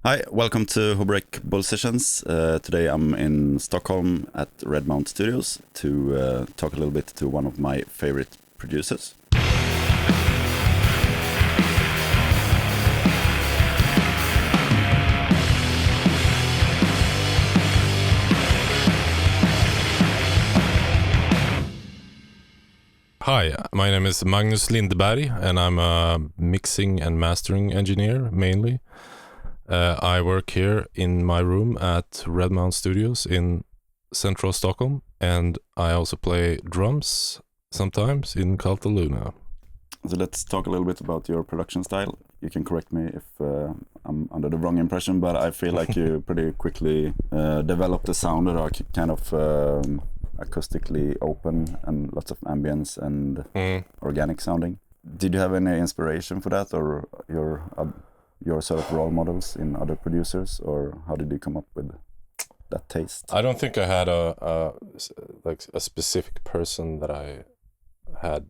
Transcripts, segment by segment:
Hi, welcome to HoboRec Bull Sessions. Today I'm in Stockholm at Redmount Studios to talk a little bit to one of my favorite producers. Hi, my name is Magnus Lindberg and I'm a mixing and mastering engineer mainly. I work here in my room at Redmount Studios in central Stockholm, and I also play drums sometimes in Totalt. So let's talk a little bit about your production style. You can correct me if I'm under the wrong impression, but I feel like you pretty quickly developed a sound that are kind of acoustically open and lots of ambience and organic sounding. Did you have any inspiration for that, or your sort of role models in other producers, or how did you come up with that taste? I don't think I had a specific person that I had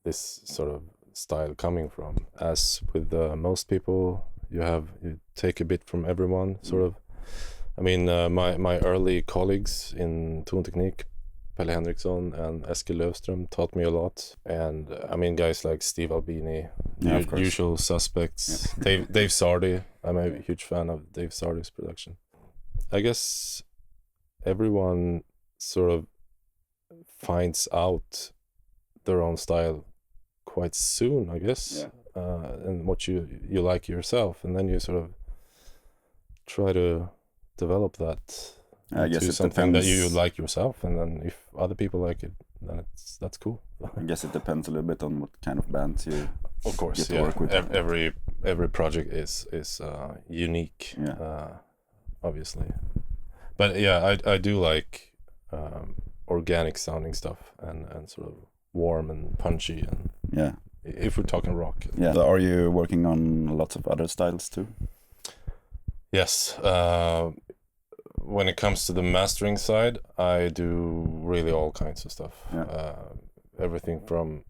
this sort of style coming from. As with most people, you take a bit from everyone, sort of. I mean, my early colleagues in Tonteknik, Pelle Henriksson and Eskil Löfström taught me a lot, and I mean guys like Steve Albini, Usual Suspects, Dave Sardi. I'm a huge fan of Dave Sardi's production. I guess everyone sort of finds out their own style quite soon, I guess, and what you like yourself, and then you sort of try to develop that. I guess it's something that you like yourself, and then if other people like it, then that's cool. I guess it depends a little bit on what kind of bands you of course get to work with. Every project is unique, obviously, but I do like organic sounding stuff and sort of warm and punchy, and if we're talking rock. So are you working on lots of other styles too? Yes. When it comes to the mastering side, I do really all kinds of stuff. Everything from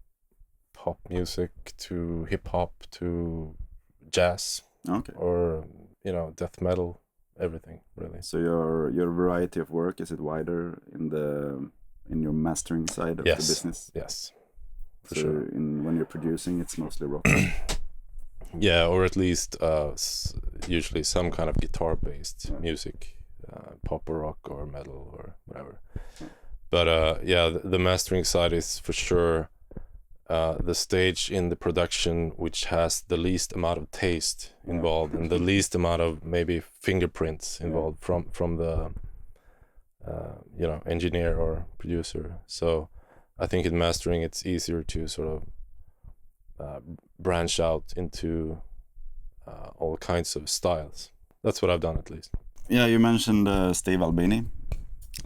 pop music to hip hop to jazz, or death metal, everything really. So your variety of work, is it wider in your mastering side of the business? Yes, for so sure. When you're producing, it's mostly rock. Yeah, or at least usually some kind of guitar-based music. Pop or rock or metal or whatever. But the mastering side is for sure the stage in the production which has the least amount of taste involved and the least amount of maybe fingerprints involved from the engineer or producer. So I think in mastering it's easier to sort of branch out into all kinds of styles. That's what I've done, at least. Yeah, you mentioned Steve Albini.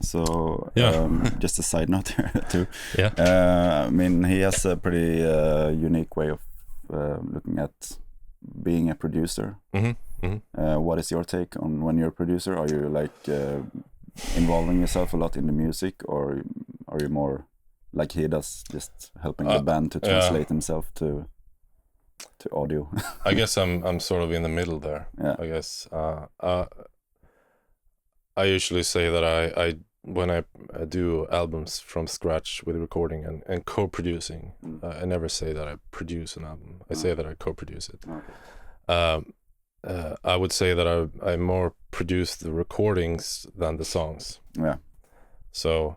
So just a side note here too. I mean, he has a pretty unique way of looking at being a producer. What is your take on when you're a producer? Are you like involving yourself a lot in the music, or are you more like he does, just helping the band to translate himself to audio? I guess I'm sort of in the middle there. I guess I usually say that I when I do albums from scratch with recording and co-producing, I never say that I produce an album. I say that I co-produce it. I would say that I more produce the recordings than the songs. So,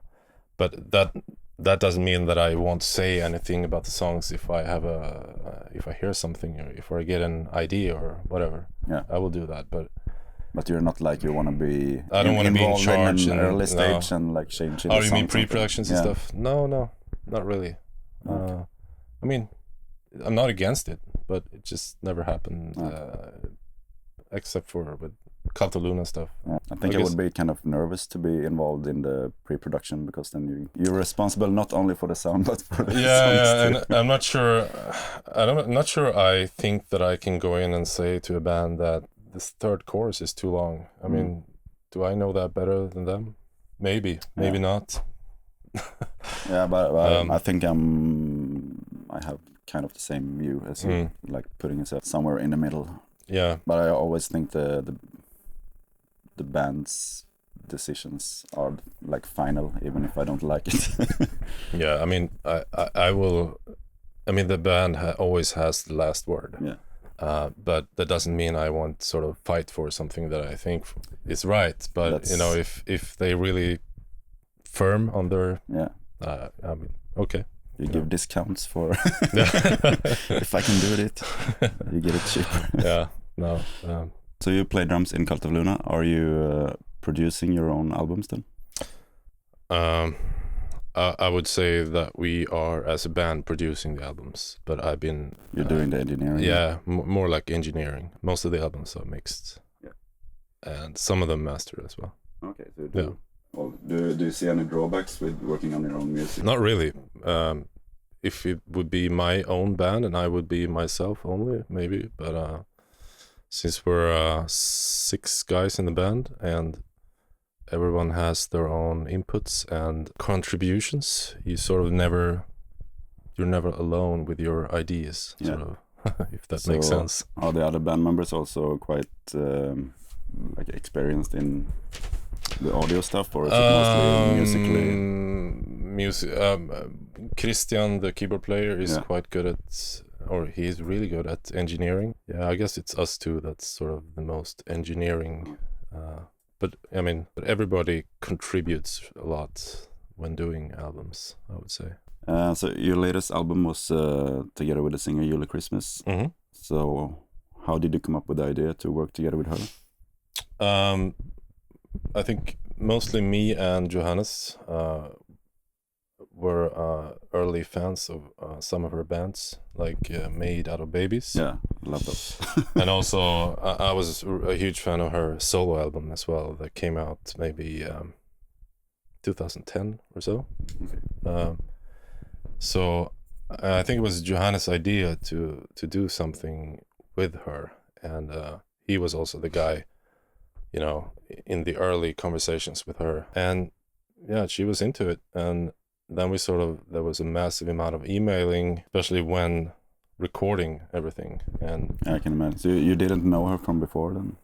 but that doesn't mean that I won't say anything about the songs if I have if I hear something, or if I get an idea or whatever. I will do that, But you're not like you want to be. I don't want to be in charge in an early stage and like change. Oh, you mean pre-productions and stuff? No, not really. I mean, I'm not against it, but it just never happened, except for with Cataluna stuff. I think I would be kind of nervous to be involved in the pre-production, because then you're responsible not only for the sound but for the songs too. And I'm not sure. I'm not sure. I think that I can go in and say to a band that this third chorus is too long. I mean, do I know that better than them? Maybe not. but I think I have kind of the same view as you, like putting yourself somewhere in the middle. Yeah. But I always think the band's decisions are like final, even if I don't like it. Yeah, I mean, I will. I mean, the band always has the last word. Yeah. But that doesn't mean I won't sort of fight for something that I think is right. But you know, if they really firm on their I mean, okay. You give discounts for if I can do it, you get it cheaper. Yeah, no. So you play drums in Cult of Luna. Are you producing your own albums then? I would say that we are, as a band, producing the albums, but I've been... You're doing the engineering? Yeah, more like engineering. Most of the albums are mixed. Yeah. And some of them mastered as well. Okay, so do you see any drawbacks with working on your own music? Not really. If it would be my own band and I would be myself only, maybe. But since we're 6 guys in the band and everyone has their own inputs and contributions, you're never alone with your ideas, sort of, if that makes sense. Are the other band members also quite like experienced in the audio stuff, or is it mostly musically? Christian, the keyboard player, is quite good at, or he's really good at engineering. Yeah, I guess it's us two that's sort of the most engineering. But I mean, everybody contributes a lot when doing albums, I would say. So your latest album was together with the singer Julie Christmas. Mm-hmm. So how did you come up with the idea to work together with her? I think mostly me and Johannes were early fans of some of her bands, like Made Out of Babies. Yeah, love those. And also I was a huge fan of her solo album as well, that came out maybe 2010 or so. Okay. So I think it was Johannes' idea to do something with her, and he was also the guy, you know, in the early conversations with her, and yeah, she was into it. And then there was a massive amount of emailing, especially when recording everything. And I can imagine. So you didn't know her from before then?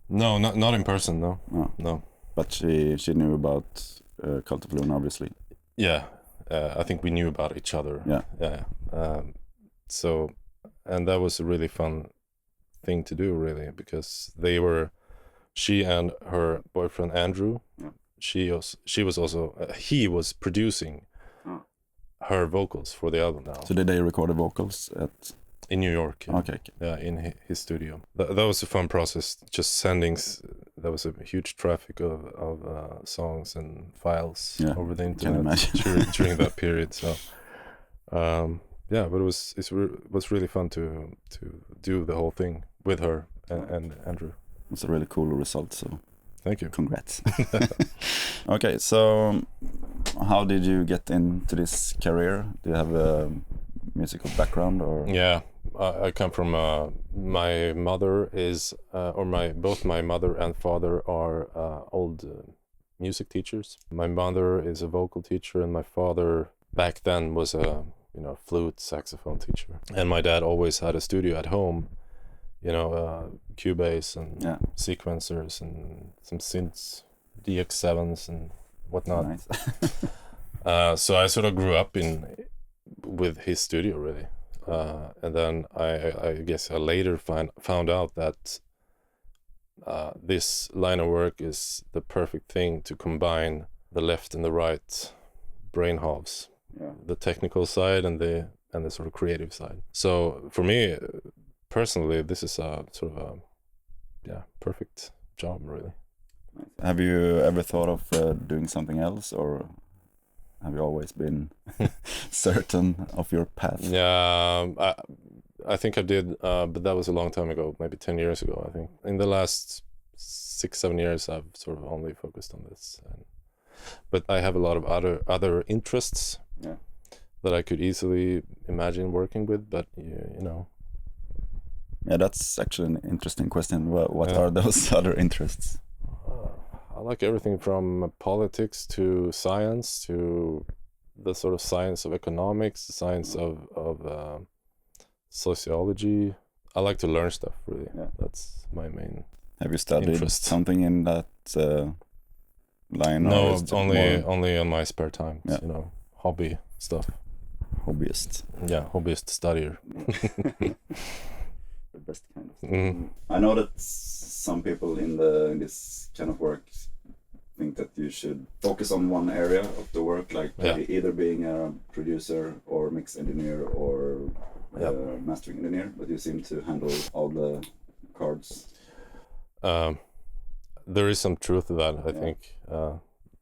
No, not in person, no. But she knew about Cult of Luna, obviously. Yeah. I think we knew about each other. Yeah. So, and that was a really fun thing to do, really, because she and her boyfriend Andrew, he was producing her vocals for the album now. So did they record the vocals in New York? Yeah. Okay. Yeah, in his studio. That was a fun process. Just sending. There was a huge traffic of songs and files over the internet during that period. So, yeah, but it was really fun to do the whole thing with her and Andrew. It's a really cool result. So, thank you. Congrats. Okay, so how did you get into this career? Do you have a musical background, or? Yeah, I come from my mother is both my mother and father are old music teachers. My mother is a vocal teacher, and my father back then was a flute saxophone teacher. And my dad always had a studio at home, Cubase and sequencers and some synths, DX7s and whatnot. Nice. So I sort of grew up with his studio, really. And then I guess I later found out that this line of work is the perfect thing to combine the left and the right brain halves, the technical side and the sort of creative side. So for me personally, this is a sort of a perfect job, really. Have you ever thought of doing something else, or have you always been certain of your path? Yeah, I think I did, but that was a long time ago, maybe 10 years ago, I think. In the last 6-7 years, I've sort of only focused on this. But I have a lot of other interests that I could easily imagine working with, but Yeah, that's actually an interesting question. What are those other interests? I like everything from politics to science to the sort of science of economics, the science of sociology. I like to learn stuff. Really, that's my main. Have you studied something in that line? No, only on my spare time. You know, hobby stuff. Hobbyist. Yeah, hobbyist studier. The best kind of stuff. I know that some people in this kind of work think that you should focus on one area of the work, like either being a producer or mix engineer or mastering engineer, but you seem to handle all the cards. There is some truth to that. I think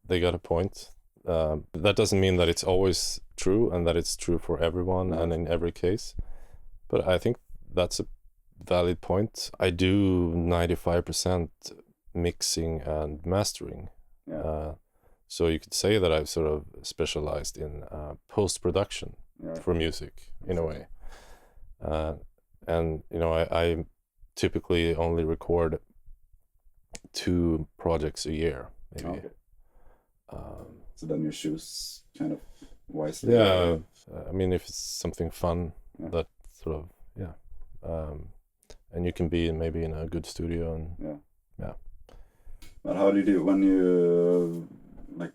they got a point. That doesn't mean that it's always true and that it's true for everyone and in every case, but I think that's a valid point. I do 95% mixing and mastering. So you could say that I've sort of specialized in post-production for music in a way. And you know, I typically only record 2 projects a year, maybe. Okay. So then you choose kind of wisely. I mean, if it's something fun, that sort of and you can be maybe in a good studio and But how do you do when you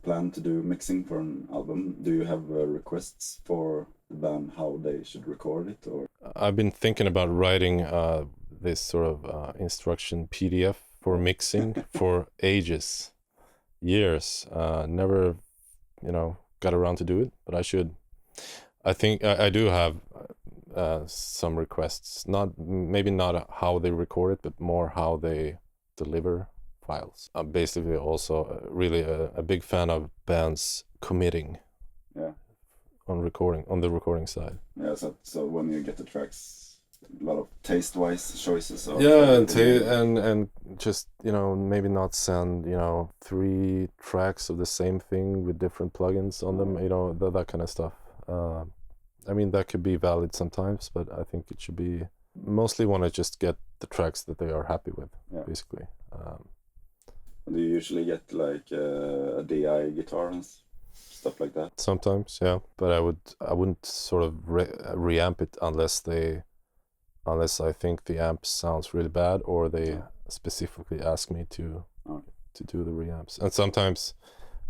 plan to do mixing for an album? Do you have requests for the band how they should record it, or? I've been thinking about writing this sort of instruction PDF for mixing for years. Never, got around to do it, but I should. I think I do have some requests. Maybe not how they record it, but more how they deliver files. I'm basically also really a big fan of bands committing on the recording side. So when you get the tracks, a lot of taste-wise choices. And just maybe not send 3 tracks of the same thing with different plugins on them. That kind of stuff. I mean, that could be valid sometimes, but I think it should be mostly want to just get the tracks that they are happy with, basically. Do you usually get like a DI guitar and stuff like that? Sometimes, yeah. But I wouldn't sort of reamp it unless I think the amp sounds really bad or they specifically ask me to do the reamps. And sometimes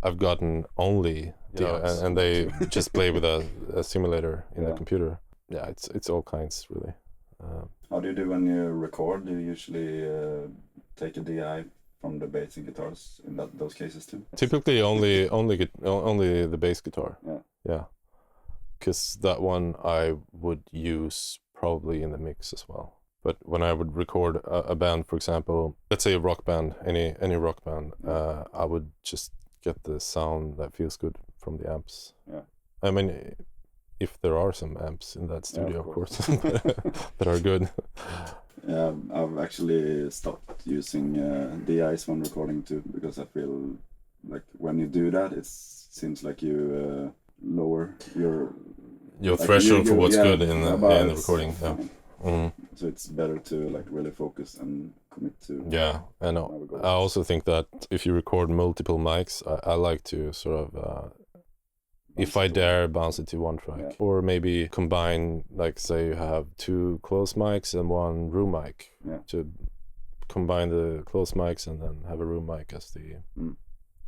I've gotten only DIs and they just play with a simulator in the computer. Yeah, it's all kinds really. How do you do when you record? Do you usually take a DI from the bass and guitars in those cases too? Typically only the bass guitar. Yeah. Because that one I would use probably in the mix as well. But when I would record a band, for example, let's say a rock band, any rock band, I would just get the sound that feels good from the amps. Yeah. I mean, if there are some amps in that studio, of course, that are good. Yeah, I've actually stopped using DIs when recording too, because I feel like when you do that, it seems like you lower your threshold for what's good in the recording. Yeah. Mm-hmm. So it's better to really focus and commit to. Yeah, I know. I also think that if you record multiple mics, I like to sort of. If I dare, bounce it to one track, or maybe combine, like say you have 2 close mics and 1 room mic, to combine the close mics and then have a room mic as the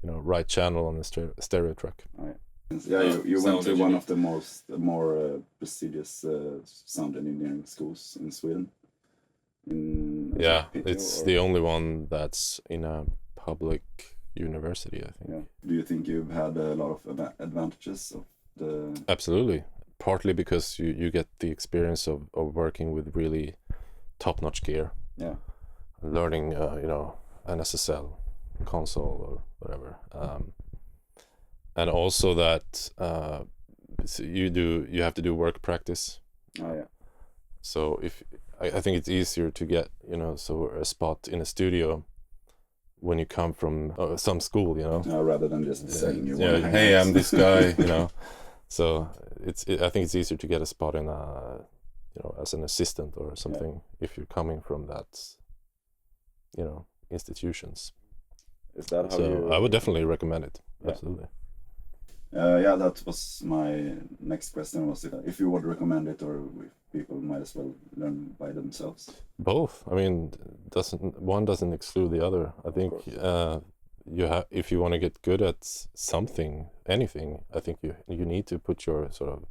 right channel on the stereo track. You went to one of the more prestigious sound engineering schools in Sweden. It's the only one that's in a public university, I think. Do you think you've had a lot of advantages of the... Absolutely. Partly because you get the experience of working with really top-notch gear. Yeah. Learning, an SSL console or whatever. And also that you have to do work practice. So I think it's easier to get, a spot in a studio when you come from some school, rather than just saying you want to hey, I'm this guy, So I think it's easier to get a spot in as an assistant or something if you're coming from that, institutions. Is that how I would definitely recommend it. Absolutely. Yeah, that was my next question. Was if you would recommend it, or if people might as well learn by themselves? Both. I mean, one doesn't exclude the other. I think if you want to get good at something, anything, I think you need to put your sort of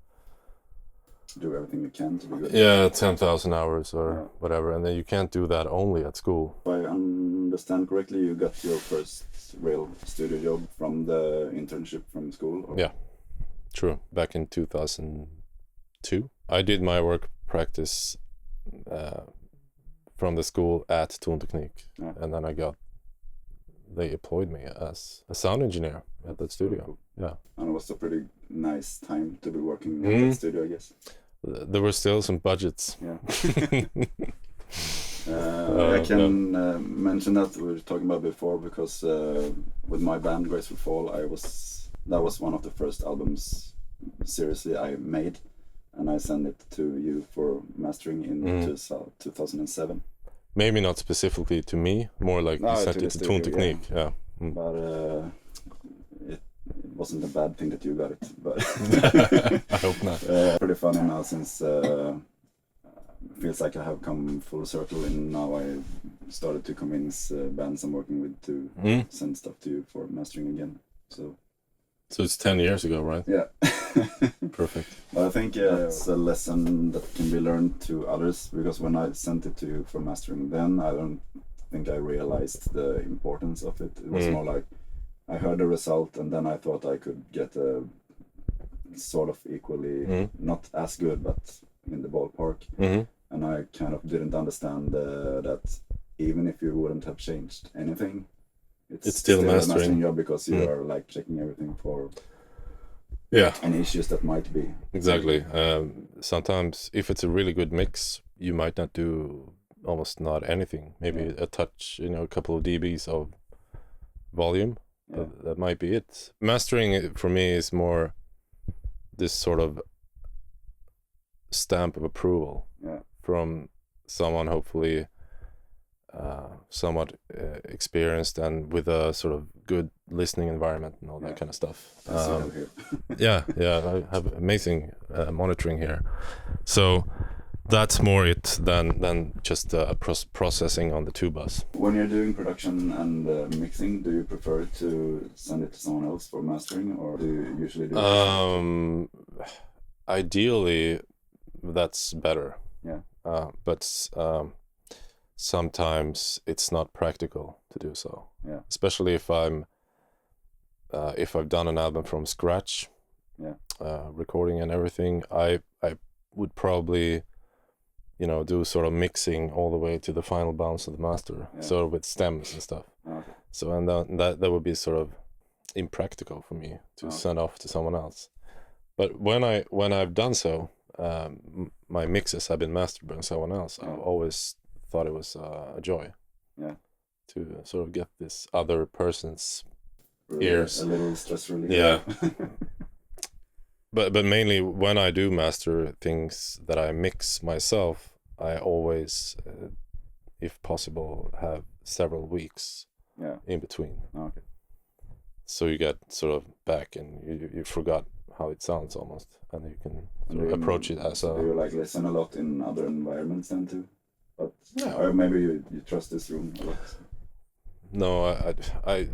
do everything you can to be good. Yeah, 10,000 hours or whatever, and then you can't do that only at school. If I understand correctly, you got your first real studio job from the internship from school? Or? Yeah, true. Back in 2002. I did my work practice from the school at Tonteknik, and then they employed me as a sound engineer at that studio. Cool. Yeah. And it was a pretty nice time to be working at that studio, I guess. There were still some budgets. Yeah. I can mention that we were talking about before, because with my band Graceful Fall, that was one of the first albums seriously I made, and I sent it to you for mastering in 2007. Maybe not specifically to me, more like you sent it to Tonteknik. Yeah. But it wasn't a bad thing that you got it, but I hope not. Pretty funny now, since feels like I have come full circle, and now I started to convince bands I'm working with to send stuff to you for mastering again. So it's 10 years ago, right? Yeah. Perfect. But I think it's a lesson that can be learned to others, because when I sent it to you for mastering then, I don't think I realized the importance of it. It was more like I heard the result, and then I thought I could get a sort of equally, not as good, but in the ballpark. And I kind of didn't understand that even if you wouldn't have changed anything, it's still a mastering job, because you are like checking everything for any issues that might be. Exactly. Sometimes if it's a really good mix, you might not do almost not anything. Maybe a touch, a couple of dBs of volume. That might be it. Mastering for me is more this sort of stamp of approval from someone hopefully somewhat experienced and with a sort of good listening environment and all that kind of stuff. I have amazing monitoring here, so that's more it than just processing on the tubas. When you're doing production and mixing, do you prefer to send it to someone else for mastering, or do you usually do it? Ideally that's better, but sometimes it's not practical to do so, especially if I've done an album from scratch, recording and everything. I would probably do sort of mixing all the way to the final bounce of the master, sort of with stems and stuff. So and that would be sort of impractical for me to send off to someone else. But when I've done so, my mixes have been mastered by someone else. I always thought it was a joy to sort of get this other person's ears. A little stress relief. Yeah. But mainly when I do master things that I mix myself, I always, if possible, have several weeks in between. Okay. So you get sort of back and you forgot how it sounds almost, and you can sort of approach it as a... Do you like listen a lot in other environments then too? But or maybe you trust this room a lot? No, I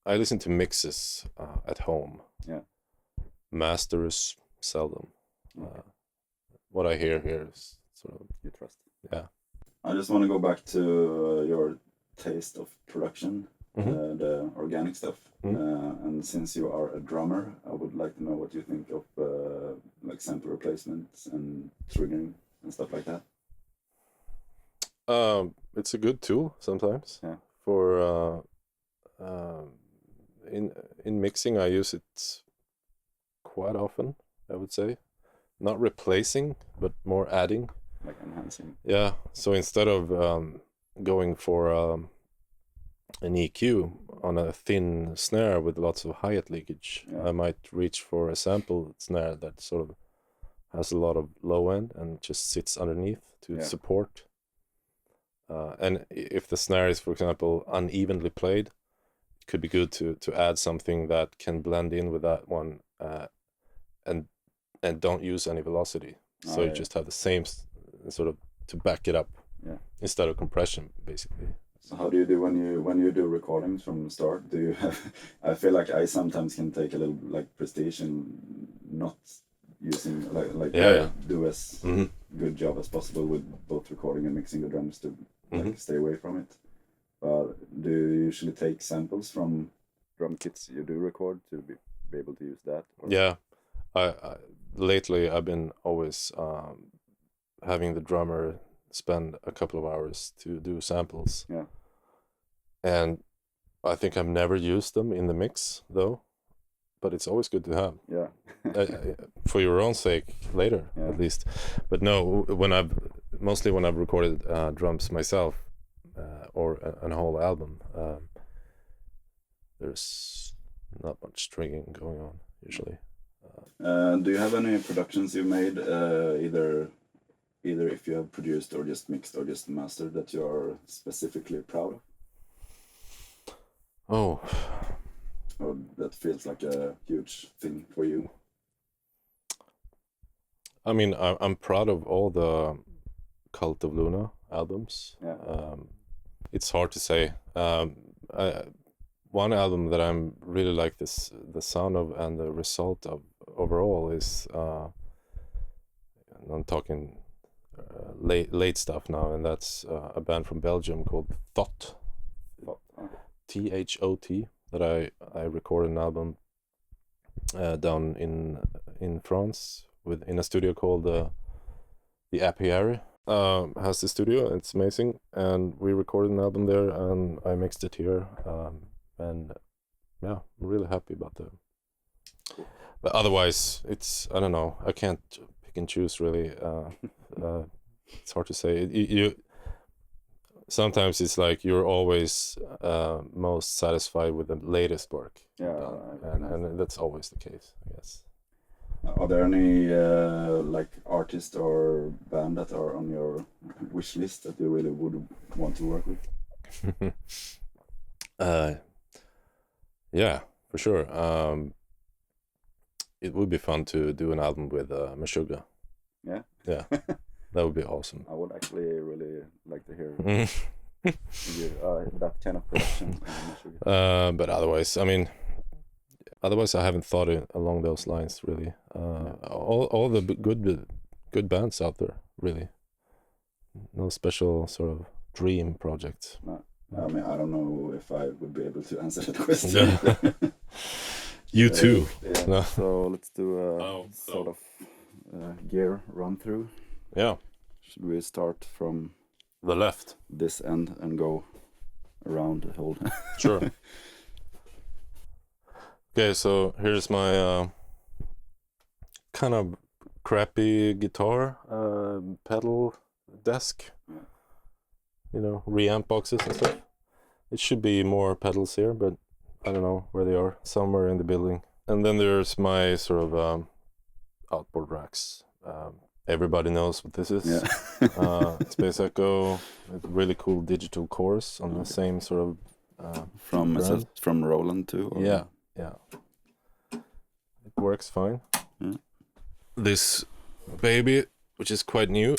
listen to mixes at home. Masters seldom. What I hear here is sort of... You trust? Yeah. I just want to go back to your taste of production, the organic stuff. And since you are a drummer, I would like to know what you think of like sample replacements and triggering and stuff like that. It's a good tool sometimes. For in mixing, I use it quite often, I would say. Not replacing, but more adding. Like enhancing. Yeah, so instead of going for an EQ on a thin snare with lots of hi-hat leakage, I might reach for a sample snare that sort of has a lot of low end and just sits underneath to support. And if the snare is, for example, unevenly played, it could be good to add something that can blend in with that one, and don't use any velocity. So you just have the same sort of to back it up, instead of compression, basically. So how do you do when you do recordings from the start? Do you have? I feel like I sometimes can take a little like prestige in not using do as good job as possible with both recording and mixing the drums to stay away from it. But do you usually take samples from drum kits you do record to be able to use that? Or? Yeah, I lately I've been always having the drummer spend a couple of hours to do samples. Yeah. And I think I've never used them in the mix though, but it's always good to have. Yeah. For your own sake later, at least. But no, when I've recorded drums myself, or a whole album, there's not much stringing going on usually. Do you have any productions you've made, either if you have produced or just mixed or just mastered, that you are specifically proud of? Oh. Or that feels like a huge thing for you? I mean, I'm proud of all the Cult of Luna albums. Yeah. It's hard to say. One album that I'm really like the sound of and the result of overall is I'm talking late stuff now, and that's a band from Belgium called Thot. Thot, that I recorded an album down in France in a studio called the Apiary. Has the studio. It's amazing, and we recorded an album there, and I mixed it here, and yeah, I'm really happy about that. But otherwise, I don't know, I can't pick and choose really. It's hard to say. You sometimes it's like you're always most satisfied with the latest work. Yeah, and that's always the case, I guess. Are there any like artist or band that are on your wish list that you really would want to work with? Yeah, for sure. It would be fun to do an album with Meshuggah. Yeah? Yeah, that would be awesome. I would actually really like to hear that kind of production. But otherwise, I mean, I haven't thought it along those lines really. All the good bands out there, really. No special sort of dream project. No. I mean, I don't know if I would be able to answer that question. You too. Yeah. No. So let's do a sort of gear run through. Yeah. Should we start from the left, this end, and go around the whole? Sure. Okay, so here's my kind of crappy guitar pedal desk. Yeah. You know, reamp boxes and stuff. It should be more pedals here, but I don't know where they are. Somewhere in the building. And then there's my sort of outboard racks. Everybody knows what this is. Yeah. Space Echo with really cool digital cores on the same sort of from Roland too? Or? Yeah. It works fine. Yeah. This baby, which is quite new,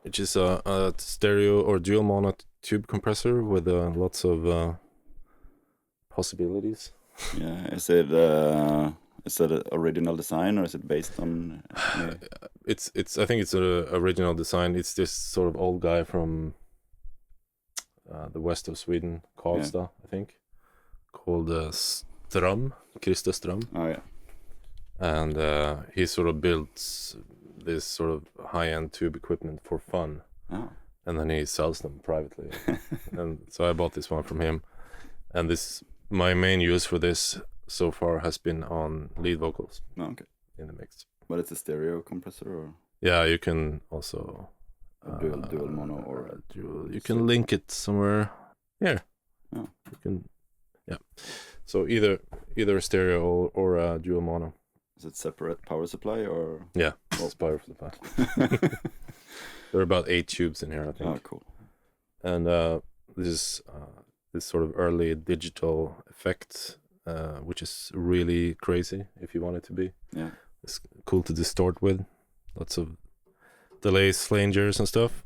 which is a stereo or dual mono tube compressor with lots of possibilities. Yeah, is it an original design, or is it based on? It's. I think it's an original design. It's this sort of old guy from the west of Sweden, Karlstad, I think, called Christer Ström. Oh yeah. And he sort of built this sort of high-end tube equipment for fun. Oh. And then he sells them privately. And so I bought this one from him. And my main use for this so far has been on lead vocals. Oh, okay. In the mix. But it's a stereo compressor, or? Yeah, you can also dual mono or dual. You can link it somewhere here. Oh. You can, yeah. So either a stereo or a dual mono. Is it separate power supply or? Yeah, it's power supply. There are about 8 tubes in here, I think. Oh, cool. And this is this sort of early digital effect, which is really crazy if you want it to be. Yeah, it's cool to distort with, lots of delays, flangers and stuff.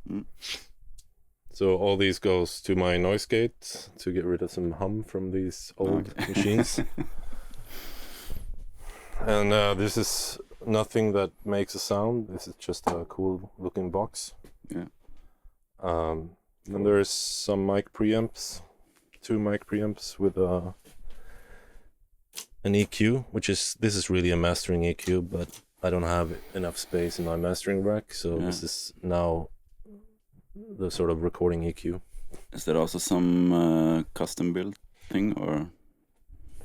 So all these goes to my noise gate to get rid of some hum from these old machines. And this is nothing that makes a sound. This is just a cool looking box. Yeah. Then there's some mic preamps, 2 mic preamps with an EQ, this is really a mastering EQ, but I don't have enough space in my mastering rack, so this is now the sort of recording EQ. Is there also some custom build thing, or?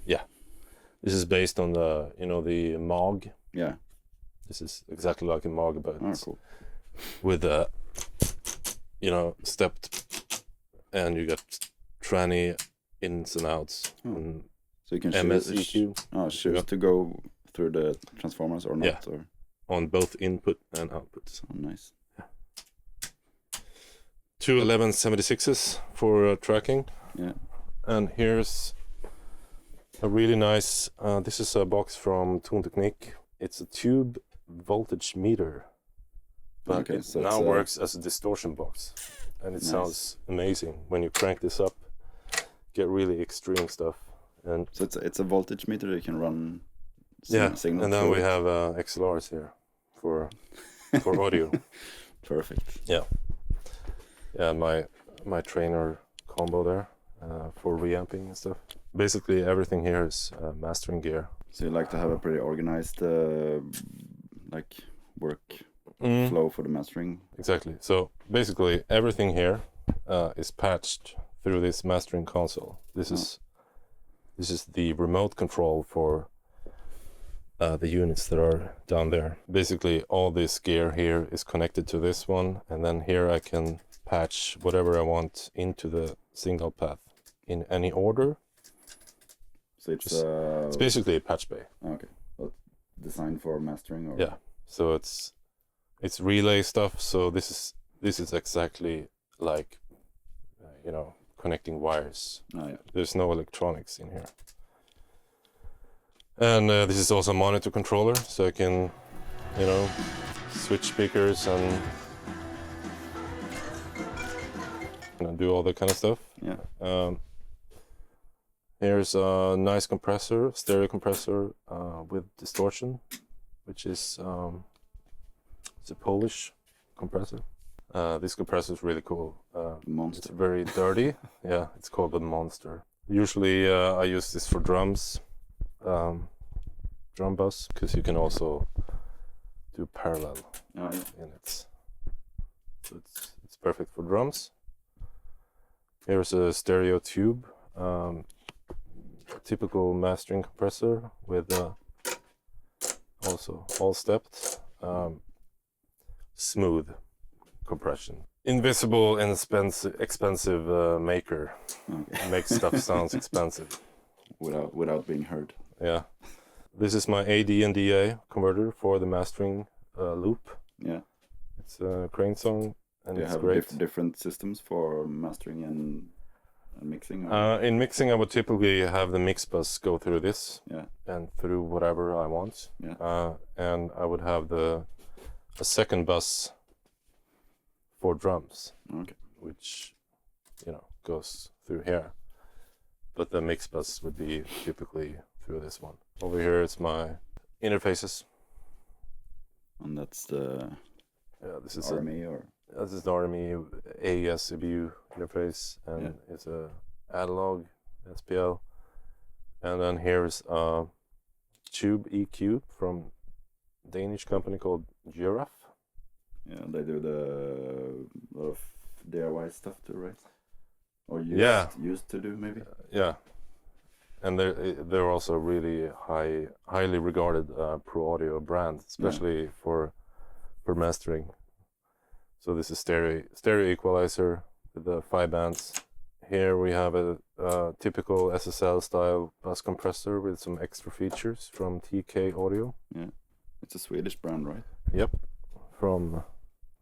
Yeah, this is based on the the Moog. Yeah, this is exactly like a Moog, but cool. With a stepped, and you got tranny ins and outs. And so you can MS EQ. Choose to go through the transformers or not? Yeah, or? On both input and outputs. Oh, nice. Yeah. 2 1176s for tracking. Yeah. And here's a really nice, this is a box from Tontechnik. It's a tube voltage meter, but it so now works as a distortion box. And it sounds amazing when you crank this up, get really extreme stuff. And so it's a voltage meter you can run signal. And then we have XLRs here for audio. Perfect. Yeah. Yeah, my trainer combo there for reamping and stuff. Basically everything here is mastering gear. So you like to have a pretty organized work flow for the mastering? Exactly. So basically everything here is patched through this mastering console. This is the remote control for the units that are down there. Basically all this gear here is connected to this one, and then here I can patch whatever I want into the signal path in any order. So it's basically a patch bay. Okay. Well, designed for mastering, or? Yeah. So it's relay stuff. So this is exactly like connecting wires. Yeah. There's no electronics in here. And this is also a monitor controller, so I can switch speakers and do all that kind of stuff. Yeah. Here's a nice compressor, stereo compressor with distortion, which is it's a Polish compressor. This compressor is really cool. Monster. It's very dirty. Yeah, it's called the Monster. Usually I use this for drums, drum bus, because you can also do parallel in it. So it's perfect for drums. Here's a stereo tube. Typical mastering compressor with also all stepped, smooth compression. Invisible and expensive maker. Okay. Makes stuff sounds expensive without being heard. Yeah, this is my AD and DA converter for the mastering loop. Yeah, it's a Crane song, and do you it's have great. Different systems for mastering and mixing? In mixing, I would typically have the mix bus go through this, and through whatever I want. Yeah. And I would have a second bus for drums, which goes through here. But the mix bus would be typically through this one. Over here, it's my interfaces, and that's the this is RME or. This is the RME AES EBU interface, and it's a analog SPL. And then here's a tube EQ from a Danish company called Giraffe. Yeah, they do a lot of DIY stuff too, right? Or used to do maybe. Yeah, and they're also really highly regarded pro audio brand, especially for mastering. So this is stereo equalizer with the 5 bands. Here we have a typical SSL style bus compressor with some extra features from TK Audio. Yeah, it's a Swedish brand, right? Yep, from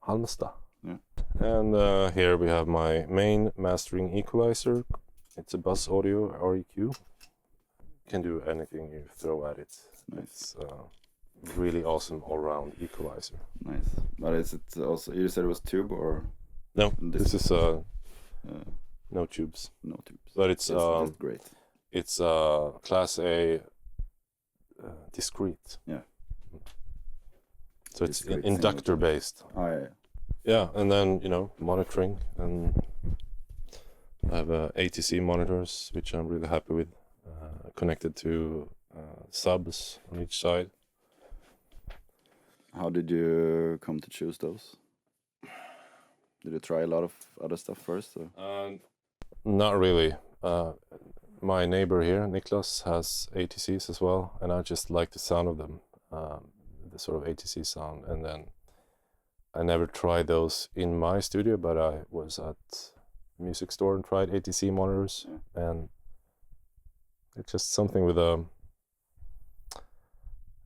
Halmstad. Yeah. And here we have my main mastering equalizer. It's a bus audio REQ. Can do anything you throw at it. Nice. It's really awesome all-round equalizer. Nice. But is it also? You said it was tube or? No, this is no tubes. No tubes. But it's that's great. It's Class A discrete. Yeah. So it's inductor based. Oh yeah. Yeah, and then monitoring, and I have ATC monitors, which I'm really happy with, connected to subs on each side. How did you come to choose those? Did you try a lot of other stuff first? Or? Not really. My neighbor here, Niklas, has ATCs as well, and I just like the sound of them, the sort of ATC sound. And then I never tried those in my studio, but I was at music store and tried ATC monitors, and it's just something with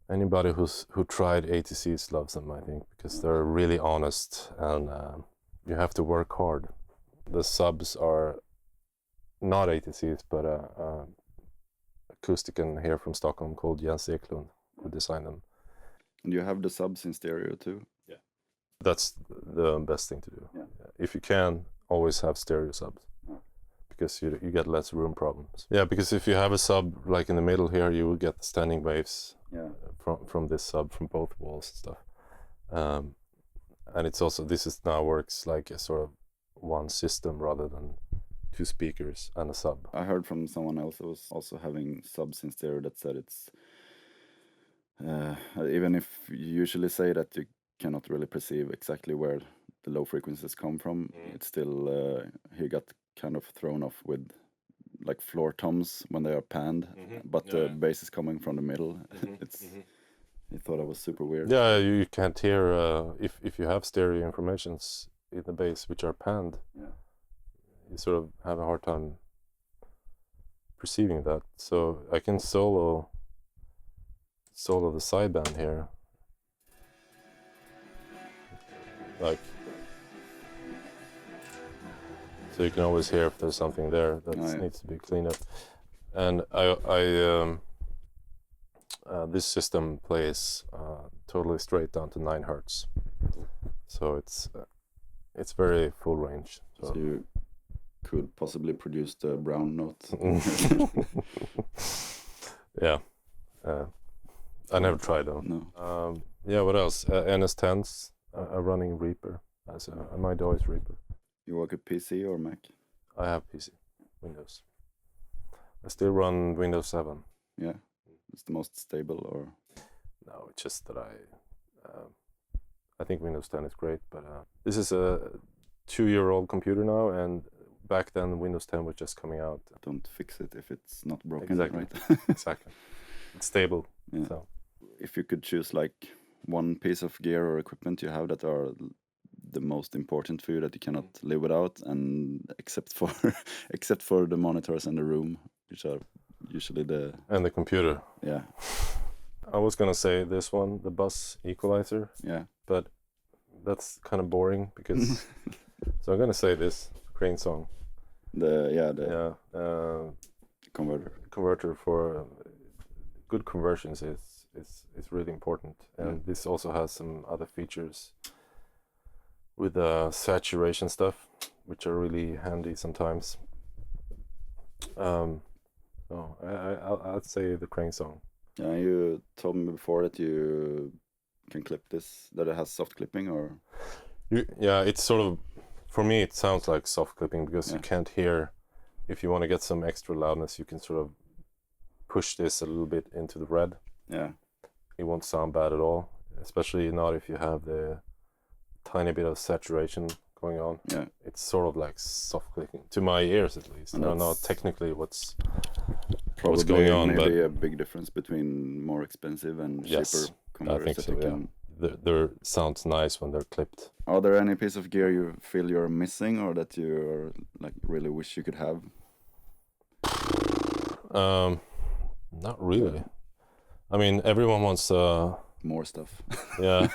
anybody who tried ATCs loves them, I think, because they're really honest, and you have to work hard. The subs are not ATCs, but acoustic here from Stockholm called Jens Eklund, who designed them. And you have the subs in stereo too? Yeah. That's the best thing to do. Yeah. If you can, always have stereo subs, because you get less room problems. Yeah, because if you have a sub like in the middle here, you will get the standing waves from this sub from both walls and stuff. And it's also, now works like a sort of one system rather than two speakers and a sub. I heard from someone else who was also having subs in stereo that said it's even if you usually say that you cannot really perceive exactly where the low frequencies come from, it's still he got kind of thrown off with like floor toms when they are panned, but the bass is coming from the middle. He thought it was super weird. Yeah, you can't hear if you have stereo informations in the bass which are panned. Yeah. You sort of have a hard time perceiving that. So I can solo the sideband here, like, so you can always hear if there's something there that needs to be cleaned up. And this system plays totally straight down to 9 Hertz, so it's very full range. So you could possibly produce the brown note. Yeah. I never tried though. No. Yeah, what else? NS10s, a running Reaper, as my DAW is Reaper. You work at PC or Mac? I have PC, Windows. I still run Windows 7. Yeah, it's the most stable, or? No, it's just that I think Windows 10 is great, but this is a 2-year-old computer now, and back then Windows 10 was just coming out. Don't fix it if it's not broken, exactly. Right? Exactly. It's stable. Yeah. So. If you could choose like one piece of gear or equipment you have that are the most important for you that you cannot live without, and except for the monitors and the room, which are usually and the computer. Yeah. I was gonna say this one, the bus equalizer. Yeah. But that's kind of boring because. So I'm gonna say this Crane song. The converter for good conversions is really important, and this also has some other features with saturation stuff, which are really handy sometimes. So I'd say the Crane song. Yeah, you told me before that you can clip this, that it has soft clipping, or? Yeah, it's sort of, for me it sounds like soft clipping because you can't hear. If you want to get some extra loudness, you can sort of push this a little bit into the red. Yeah. It won't sound bad at all, especially not if you have the tiny bit of saturation going on. Yeah. It's sort of like soft clicking, to my ears at least. And I don't know technically what's probably going on, maybe but a big difference between more expensive and cheaper converters. I think so, yeah. They sounds nice when they're clipped. Are there any piece of gear you feel you're missing, or that you are, like, really wish you could have? Not really. Yeah. I mean, everyone wants more stuff. Yeah.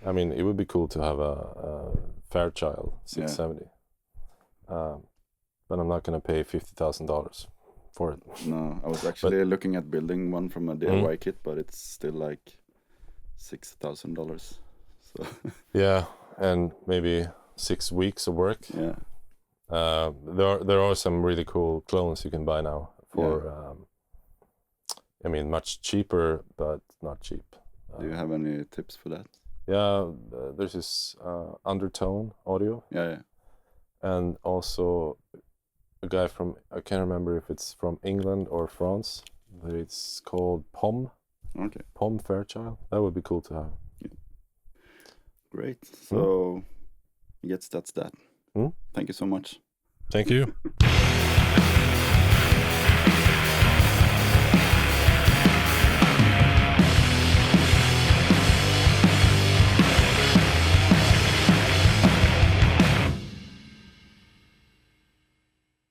I mean, it would be cool to have a Fairchild 670. but I'm not going to pay $50,000 for it. No, I was actually looking at building one from a DIY kit, but it's still like $6,000. So yeah, and maybe 6 weeks of work. Yeah. There are some really cool clones you can buy now for I mean, much cheaper, but not cheap. Do you have any tips for that? Yeah, there's this Undertone audio. Yeah. And also a guy from, I can't remember if it's from England or France, but it's called POM. Okay. POM Fairchild. That would be cool to have. Yeah. Great. So, yes, that's that. Thank you so much. Thank you.